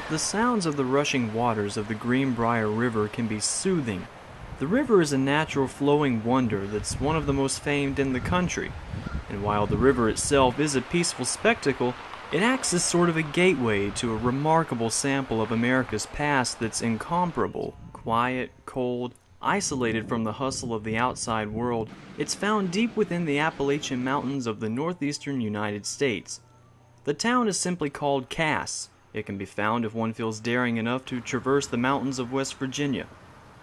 The sounds of the rushing waters of the Greenbrier River can be soothing. The river is a natural flowing wonder that's one of the most famed in the country, and while the river itself is a peaceful spectacle, it acts as sort of a gateway to a remarkable sample of America's past that's incomparable. Quiet, cold, isolated from the hustle of the outside world, it's found deep within the Appalachian Mountains of the northeastern United States. The town is simply called Cass. It can be found if one feels daring enough to traverse the mountains of West Virginia.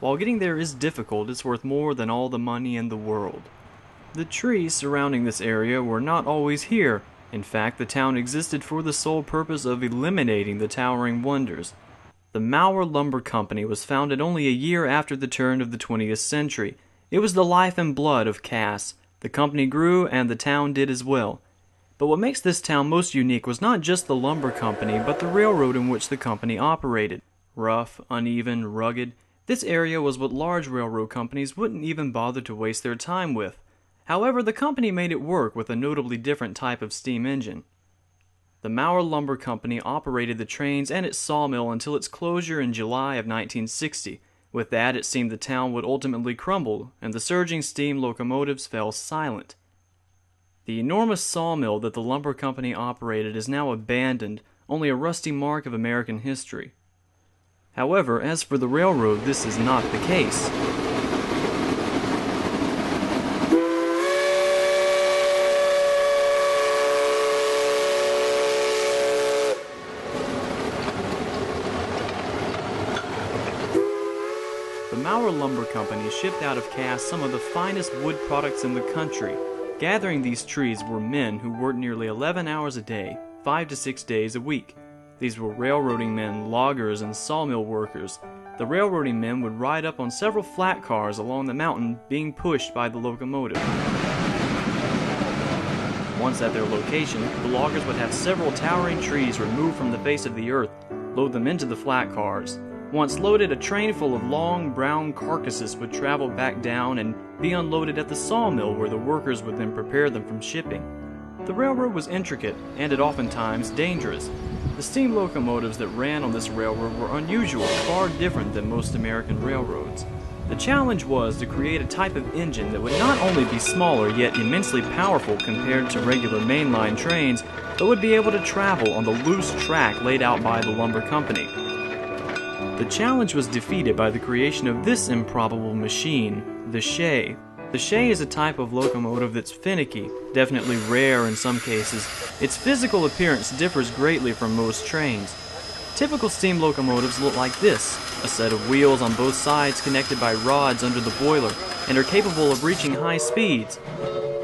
While getting there is difficult, it's worth more than all the money in the world. The trees surrounding this area were not always here. In fact, the town existed for the sole purpose of eliminating the towering wonders. The Mower Lumber Company was founded only a year after the turn of the 20th century. It was the life and blood of Cass. The company grew and the town did as well. But what makes this town most unique was not just the lumber company, but the railroad in which the company operated. Rough, uneven, rugged, this area was what large railroad companies wouldn't even bother to waste their time with. However, the company made it work with a notably different type of steam engine. The Mower Lumber Company operated the trains and its sawmill until its closure in July of 1960. With that, it seemed the town would ultimately crumble, and the surging steam locomotives fell silent. The enormous sawmill that the lumber company operated is now abandoned, only a rusty mark of American history. However, as for the railroad, this is not the case. The Mower Lumber Company shipped out of Cass some of the finest wood products in the country. Gathering these trees were men who worked nearly 11 hours a day, 5 to 6 days a week. These were railroading men, loggers, and sawmill workers. The railroading men would ride up on several flat cars along the mountain, being pushed by the locomotive. Once at their location, the loggers would have several towering trees removed from the face of the earth, load them into the flat cars. Once loaded, a train full of long, brown carcasses would travel back down and be unloaded at the sawmill where the workers would then prepare them for shipping. The railroad was intricate, and it oftentimes dangerous. The steam locomotives that ran on this railroad were unusual, far different than most American railroads. The challenge was to create a type of engine that would not only be smaller yet immensely powerful compared to regular mainline trains, but would be able to travel on the loose track laid out by the lumber company. The challenge was defeated by the creation of this improbable machine, the shay. The shay is a type of locomotive that's finicky, definitely rare in some cases. Its physical appearance differs greatly from most trains. Typical steam locomotives look like this, a set of wheels on both sides connected by rods under the boiler, and are capable of reaching high speeds.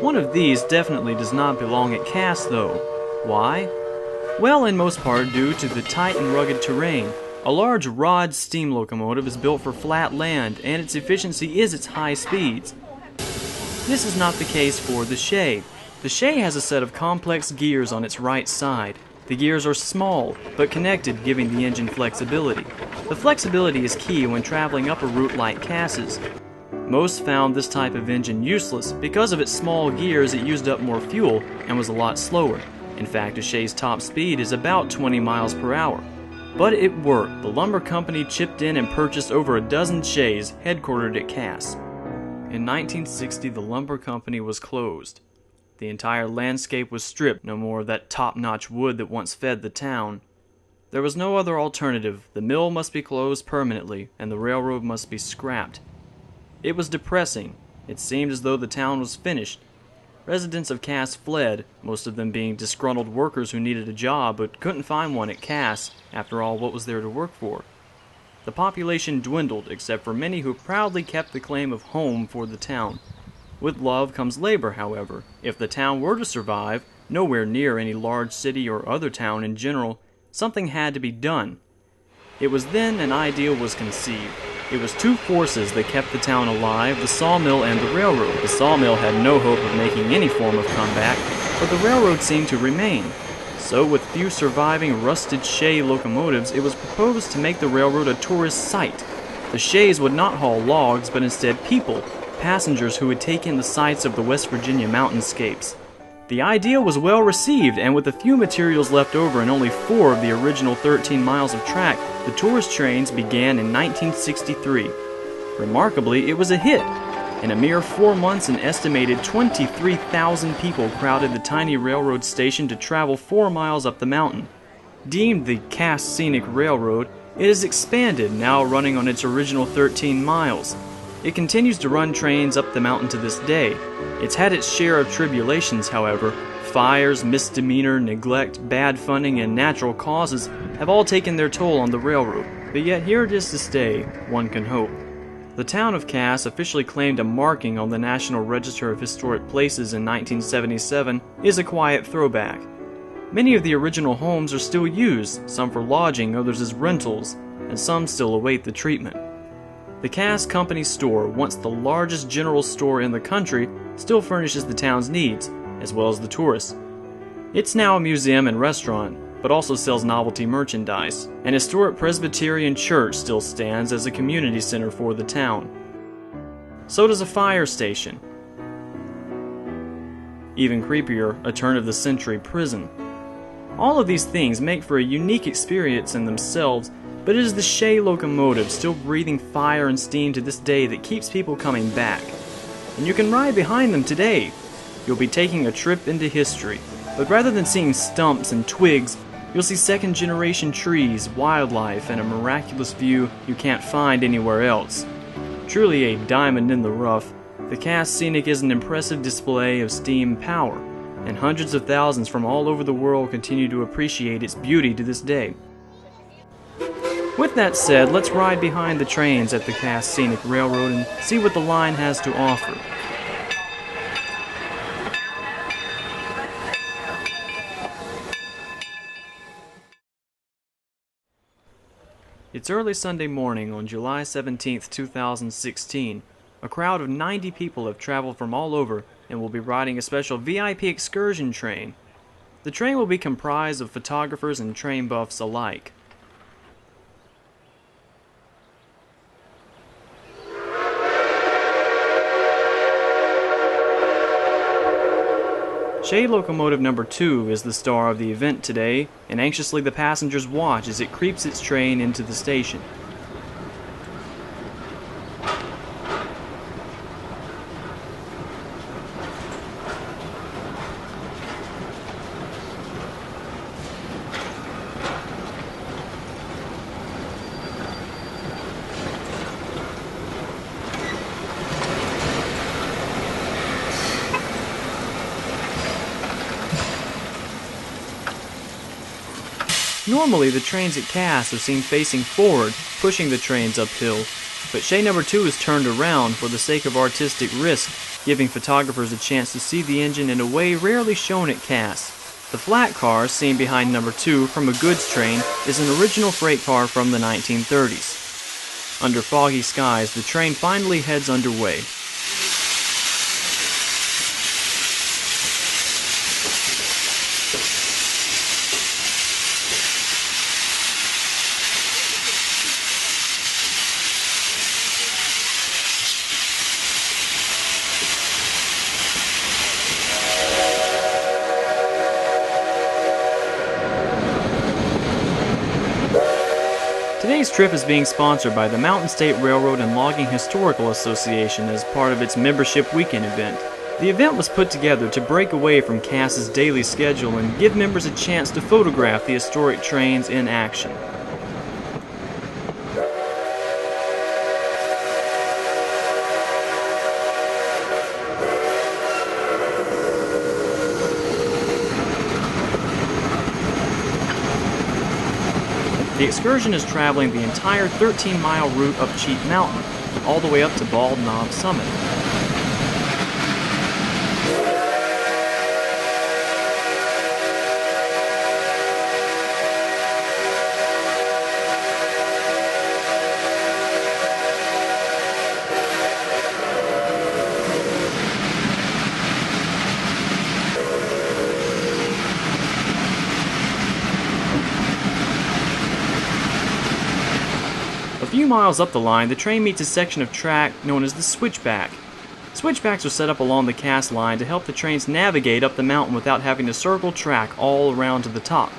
One of these definitely does not belong at Cass though. Why? Well, in most part due to the tight and rugged terrain. A large rod steam locomotive is built for flat land, and its efficiency is its high speeds. This is not the case for the shay. The shay has a set of complex gears on its right side. The gears are small, but connected, giving the engine flexibility. The flexibility is key when traveling up a route like Cass's. Most found this type of engine useless. Because of its small gears, it used up more fuel and was a lot slower. In fact, a shay's top speed is about 20 miles per hour. But it worked. The lumber company chipped in and purchased over a dozen shays, headquartered at Cass. In 1960, the lumber company was closed. The entire landscape was stripped, no more of that top-notch wood that once fed the town. There was no other alternative. The mill must be closed permanently, and the railroad must be scrapped. It was depressing. It seemed as though the town was finished. Residents of Cass fled, most of them being disgruntled workers who needed a job but couldn't find one at Cass. After all, what was there to work for? The population dwindled, except for many who proudly kept the claim of home for the town. With love comes labor, however. If the town were to survive, nowhere near any large city or other town in general, something had to be done. It was then an ideal was conceived. It was two forces that kept the town alive, the sawmill and the railroad. The sawmill had no hope of making any form of comeback, but the railroad seemed to remain. So with few surviving rusted shay locomotives, it was proposed to make the railroad a tourist site. The shays would not haul logs, but instead people, passengers who would take in the sights of the West Virginia mountainscapes. The idea was well received, and with a few materials left over and only 4 of the original 13 miles of track, the tourist trains began in 1963. Remarkably, it was a hit. In a mere 4 months, an estimated 23,000 people crowded the tiny railroad station to travel 4 miles up the mountain. Deemed the Cass Scenic Railroad, it has expanded, now running on its original 13 miles. It continues to run trains up the mountain to this day. It's had its share of tribulations, however. Fires, misdemeanor, neglect, bad funding, and natural causes have all taken their toll on the railroad, but yet here it is to stay, one can hope. The town of Cass officially claimed a marking on the National Register of Historic Places in 1977 is a quiet throwback. Many of the original homes are still used, some for lodging, others as rentals, and some still await the treatment. The Cass Company store, once the largest general store in the country, still furnishes the town's needs, as well as the tourists. It's now a museum and restaurant, but also sells novelty merchandise. An historic Presbyterian church still stands as a community center for the town. So does a fire station. Even creepier, a turn-of-the-century prison. All of these things make for a unique experience in themselves, but it is the Shay locomotive still breathing fire and steam to this day that keeps people coming back. And you can ride behind them today. You'll be taking a trip into history, but rather than seeing stumps and twigs, you'll see second-generation trees, wildlife, and a miraculous view you can't find anywhere else. Truly a diamond in the rough, the Cass Scenic is an impressive display of steam power, and hundreds of thousands from all over the world continue to appreciate its beauty to this day. With that said, let's ride behind the trains at the Cass Scenic Railroad and see what the line has to offer. It's early Sunday morning on July 17, 2016. A crowd of 90 people have traveled from all over and will be riding a special VIP excursion train. The train will be comprised of photographers and train buffs alike. Shay Locomotive Number 2 is the star of the event today, and anxiously the passengers watch as it creeps its train into the station. Normally, the trains at Cass are seen facing forward, pushing the trains uphill, but Shay Number 2 is turned around for the sake of artistic risk, giving photographers a chance to see the engine in a way rarely shown at Cass. The flat car, seen behind Number 2 from a goods train, is an original freight car from the 1930s. Under foggy skies, the train finally heads underway. Today's trip is being sponsored by the Mountain State Railroad and Logging Historical Association as part of its membership weekend event. The event was put together to break away from Cass's daily schedule and give members a chance to photograph the historic trains in action. The excursion is traveling the entire 13-mile route up Cheat Mountain, all the way up to Bald Knob Summit. A few miles up the line, the train meets a section of track known as the SWITCHBACK. Switchbacks are set up along the cast line to help the trains navigate up the mountain without having to circle track all around to the top.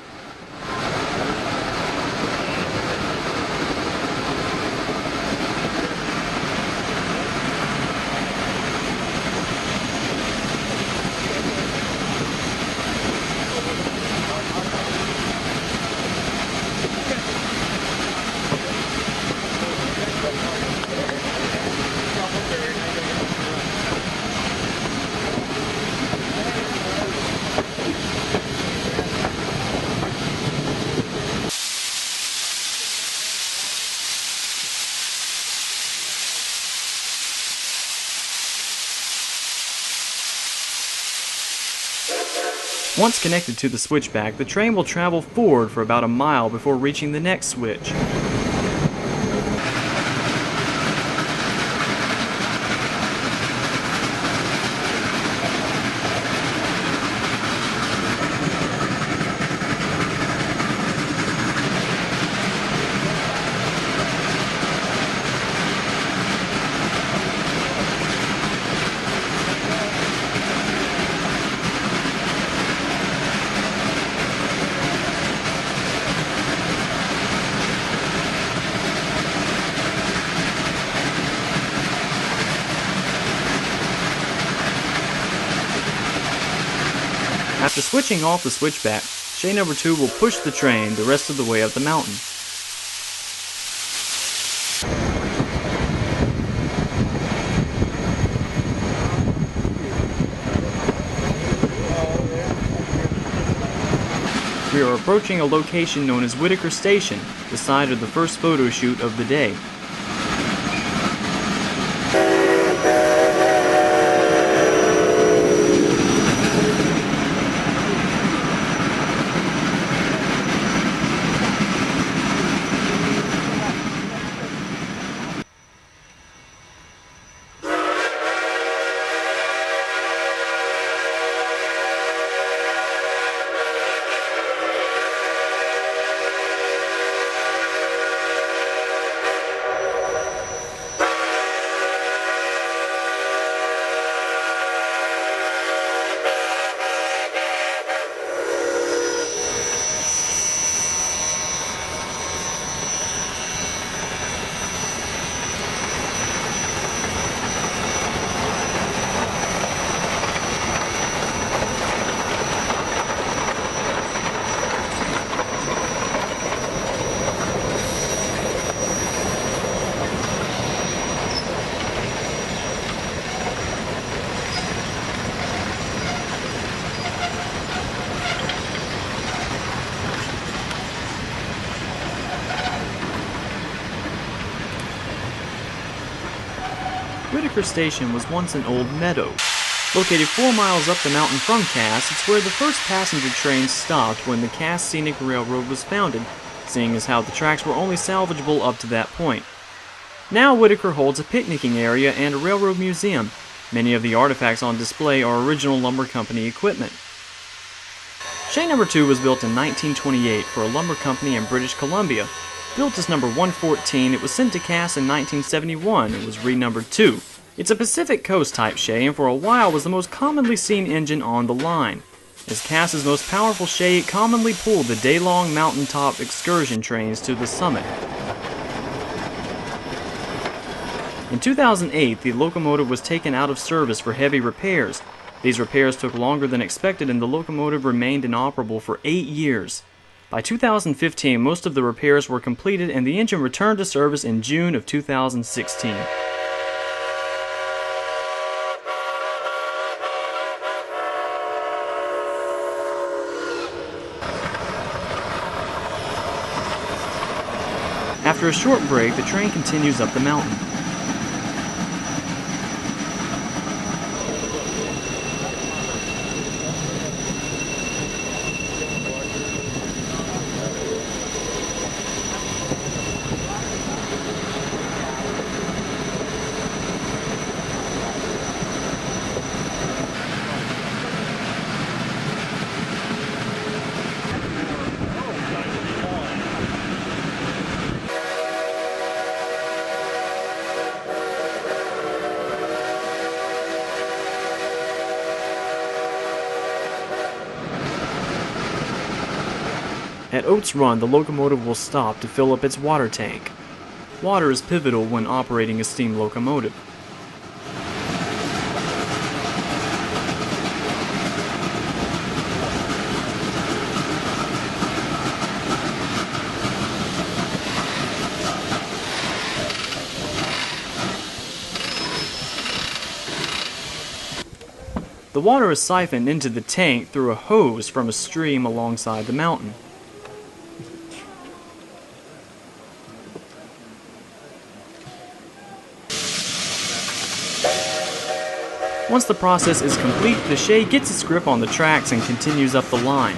Once connected to the switchback, the train will travel forward for about a mile before reaching the next switch. After switching off the switchback, shay number 2 will push the train the rest of the way up the mountain. We are approaching a location known as Whittaker Station, the site of the first photo shoot of the day. Whittaker Station was once an old meadow. Located 4 miles up the mountain from Cass, it's where the first passenger train stopped when the Cass Scenic Railroad was founded, seeing as how the tracks were only salvageable up to that point. Now Whittaker holds a picnicking area and a railroad museum. Many of the artifacts on display are original lumber company equipment. Shay number 2 was built in 1928 for a lumber company in British Columbia. Built as number 114, it was sent to Cass in 1971 and was renumbered 2. It's a Pacific Coast type shay and for a while was the most commonly seen engine on the line. As Cass's most powerful shay, it commonly pulled the day-long mountaintop excursion trains to the summit. In 2008, the locomotive was taken out of service for heavy repairs. These repairs took longer than expected and the locomotive remained inoperable for 8 years. By 2015, most of the repairs were completed and the engine returned to service in June of 2016. After a short break, the train continues up the mountain. At Oates Run, the locomotive will stop to fill up its water tank. Water is pivotal when operating a steam locomotive. The water is siphoned into the tank through a hose from a stream alongside the mountain. Once the process is complete, the shay gets its grip on the tracks and continues up the line.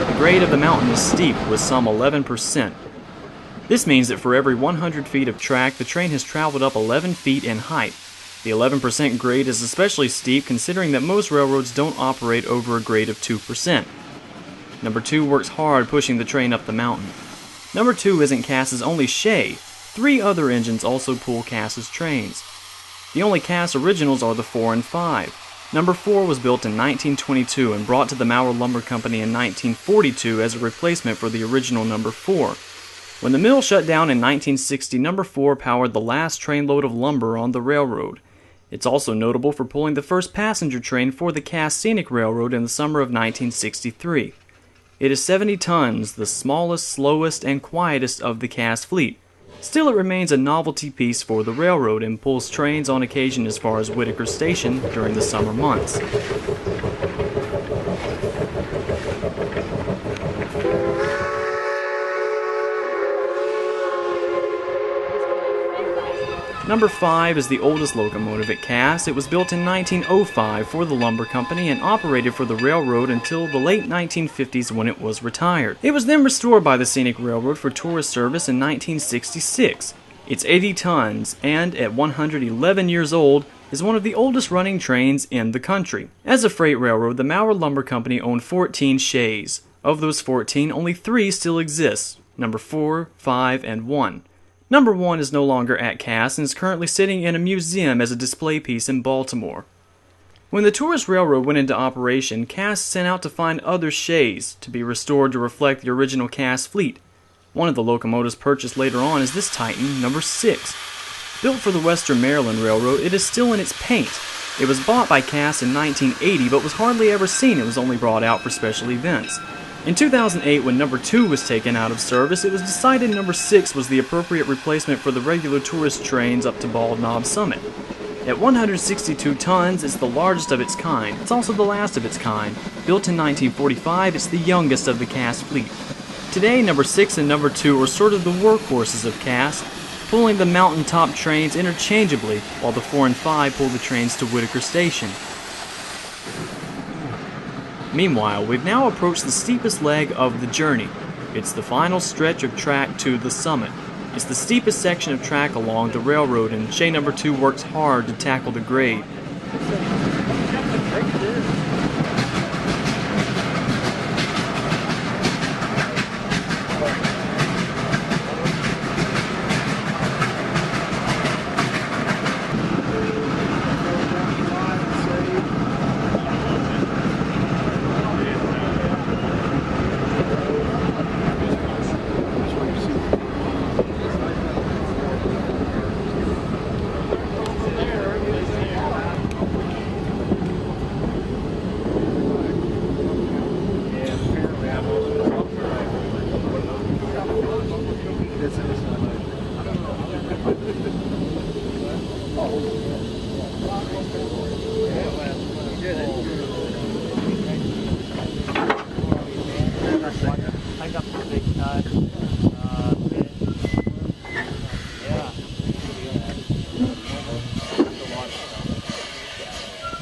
The grade of the mountain is steep with some 11%. This means that for every 100 feet of track, the train has traveled up 11 feet in height. The 11% grade is especially steep considering that most railroads don't operate over a grade of 2%. Number 2 works hard pushing the train up the mountain. Number 2 isn't Cass's only shay. 3 other engines also pull Cass's trains. The only Cass originals are the 4 and 5. Number 4 was built in 1922 and brought to the Mower Lumber Company in 1942 as a replacement for the original number 4. When the mill shut down in 1960, number 4 powered the last trainload of lumber on the railroad. It's also notable for pulling the first passenger train for the Cass Scenic Railroad in the summer of 1963. It is 70 tons, the smallest, slowest, and quietest of the Cass fleet. Still, it remains a novelty piece for the railroad and pulls trains on occasion as far as Whittaker Station during the summer months. Number 5 is the oldest locomotive at Cass. It was built in 1905 for the lumber company and operated for the railroad until the late 1950s when it was retired. It was then restored by the Scenic Railroad for tourist service in 1966. It's 80 tons and, at 111 years old, is one of the oldest running trains in the country. As a freight railroad, the Mower Lumber Company owned 14 shays. Of those 14, only 3 still exist, number 4, 5, and 1. Number 1 is no longer at Cass and is currently sitting in a museum as a display piece in Baltimore. When the tourist railroad went into operation, Cass sent out to find other shays to be restored to reflect the original Cass fleet. One of the locomotives purchased later on is this Titan, number 6. Built for the Western Maryland Railroad, it is still in its paint. It was bought by Cass in 1980 but was hardly ever seen. It was only brought out for special events. In 2008, when number 2 was taken out of service, it was decided number 6 was the appropriate replacement for the regular tourist trains up to Bald Knob Summit. At 162 tons, it's the largest of its kind. It's also the last of its kind. Built in 1945, it's the youngest of the Cass fleet. Today, number 6 and number 2 are sort of the workhorses of Cass, pulling the mountaintop trains interchangeably, while the 4 and 5 pull the trains to Whittaker Station. Meanwhile, we've now approached the steepest leg of the journey. It's the final stretch of track to the summit. It's the steepest section of track along the railroad, and Shay number 2 works hard to tackle the grade.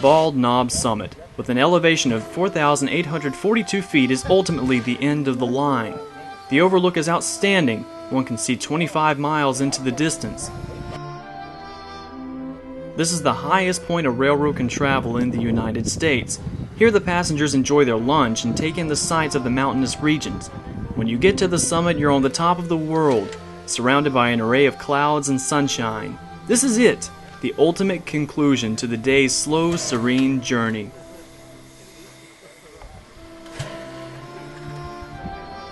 Bald Knob Summit, with an elevation of 4,842 feet, is ultimately the end of the line. The overlook is outstanding. One can see 25 miles into the distance. This is the highest point a railroad can travel in the United States. Here the passengers enjoy their lunch and take in the sights of the mountainous regions. When you get to the summit, you're on the top of the world, surrounded by an array of clouds and sunshine. This is it, the ultimate conclusion to the day's slow, serene journey.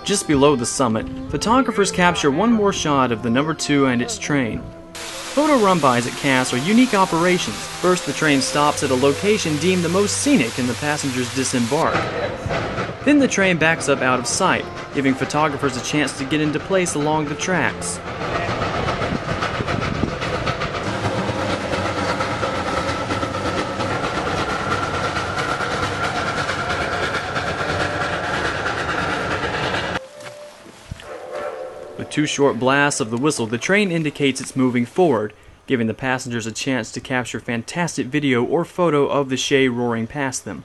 Just below the summit, photographers capture one more shot of the number 2 and its train. Photo run-bys at Cass are unique operations. First, the train stops at a location deemed the most scenic and the passengers disembark. Then the train backs up out of sight, giving photographers a chance to get into place along the tracks. With 2 short blasts of the whistle, the train indicates it's moving forward, giving the passengers a chance to capture fantastic video or photo of the Shay roaring past them.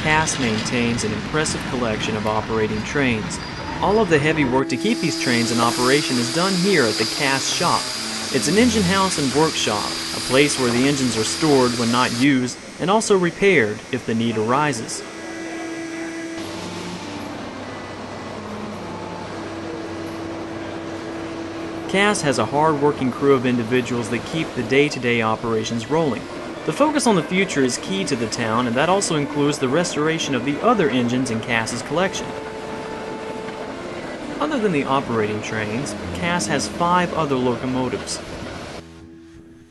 Cass maintains an impressive collection of operating trains. All of the heavy work to keep these trains in operation is done here at the Cass shop. It's an engine house and workshop, a place where the engines are stored when not used and also repaired if the need arises. Cass has a hard-working crew of individuals that keep the day-to-day operations rolling. The focus on the future is key to the town, and that also includes the restoration of the other engines in Cass's collection. Other than the operating trains, Cass has 5 other locomotives.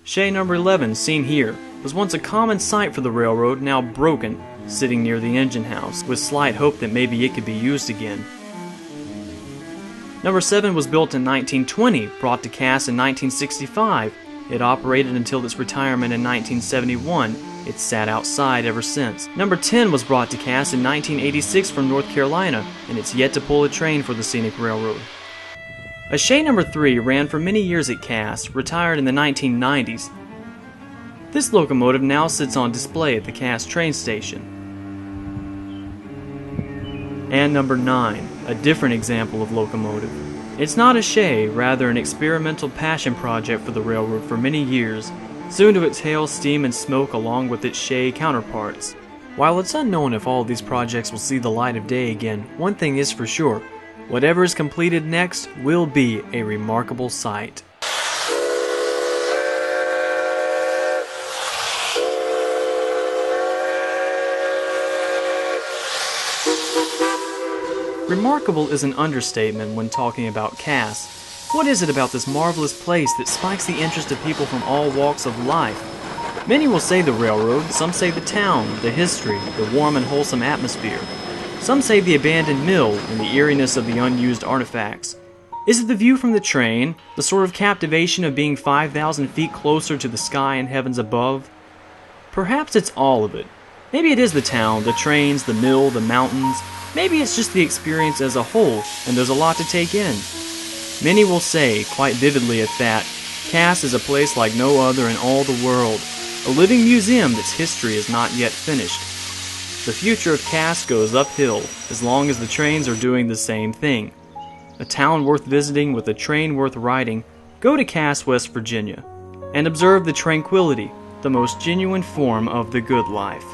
Shay number 11, seen here, was once a common sight for the railroad, now broken, sitting near the engine house, with slight hope that maybe it could be used again. Number 7 was built in 1920, brought to Cass in 1965. It operated until its retirement in 1971. It's sat outside ever since. Number 10 was brought to Cass in 1986 from North Carolina, and it's yet to pull a train for the Scenic Railroad. A Shay number 3 ran for many years at Cass, retired in the 1990s. This locomotive now sits on display at the Cass train station. And number 9, a different example of locomotive. It's not a shay, rather an experimental passion project for the railroad for many years, soon to exhale steam and smoke along with its shay counterparts. While it's unknown if all of these projects will see the light of day again, one thing is for sure: whatever is completed next will be a remarkable sight. Remarkable is an understatement when talking about Cass. What is it about this marvelous place that spikes the interest of people from all walks of life? Many will say the railroad, some say the town, the history, the warm and wholesome atmosphere. Some say the abandoned mill and the eeriness of the unused artifacts. Is it the view from the train, the sort of captivation of being 5,000 feet closer to the sky and heavens above? Perhaps it's all of it. Maybe it is the town, the trains, the mill, the mountains. Maybe it's just the experience as a whole, and there's a lot to take in. Many will say, quite vividly at that, Cass is a place like no other in all the world, a living museum that's history is not yet finished. The future of Cass goes uphill, as long as the trains are doing the same thing. A town worth visiting with a train worth riding, go to Cass, West Virginia, and observe the tranquility, the most genuine form of the good life.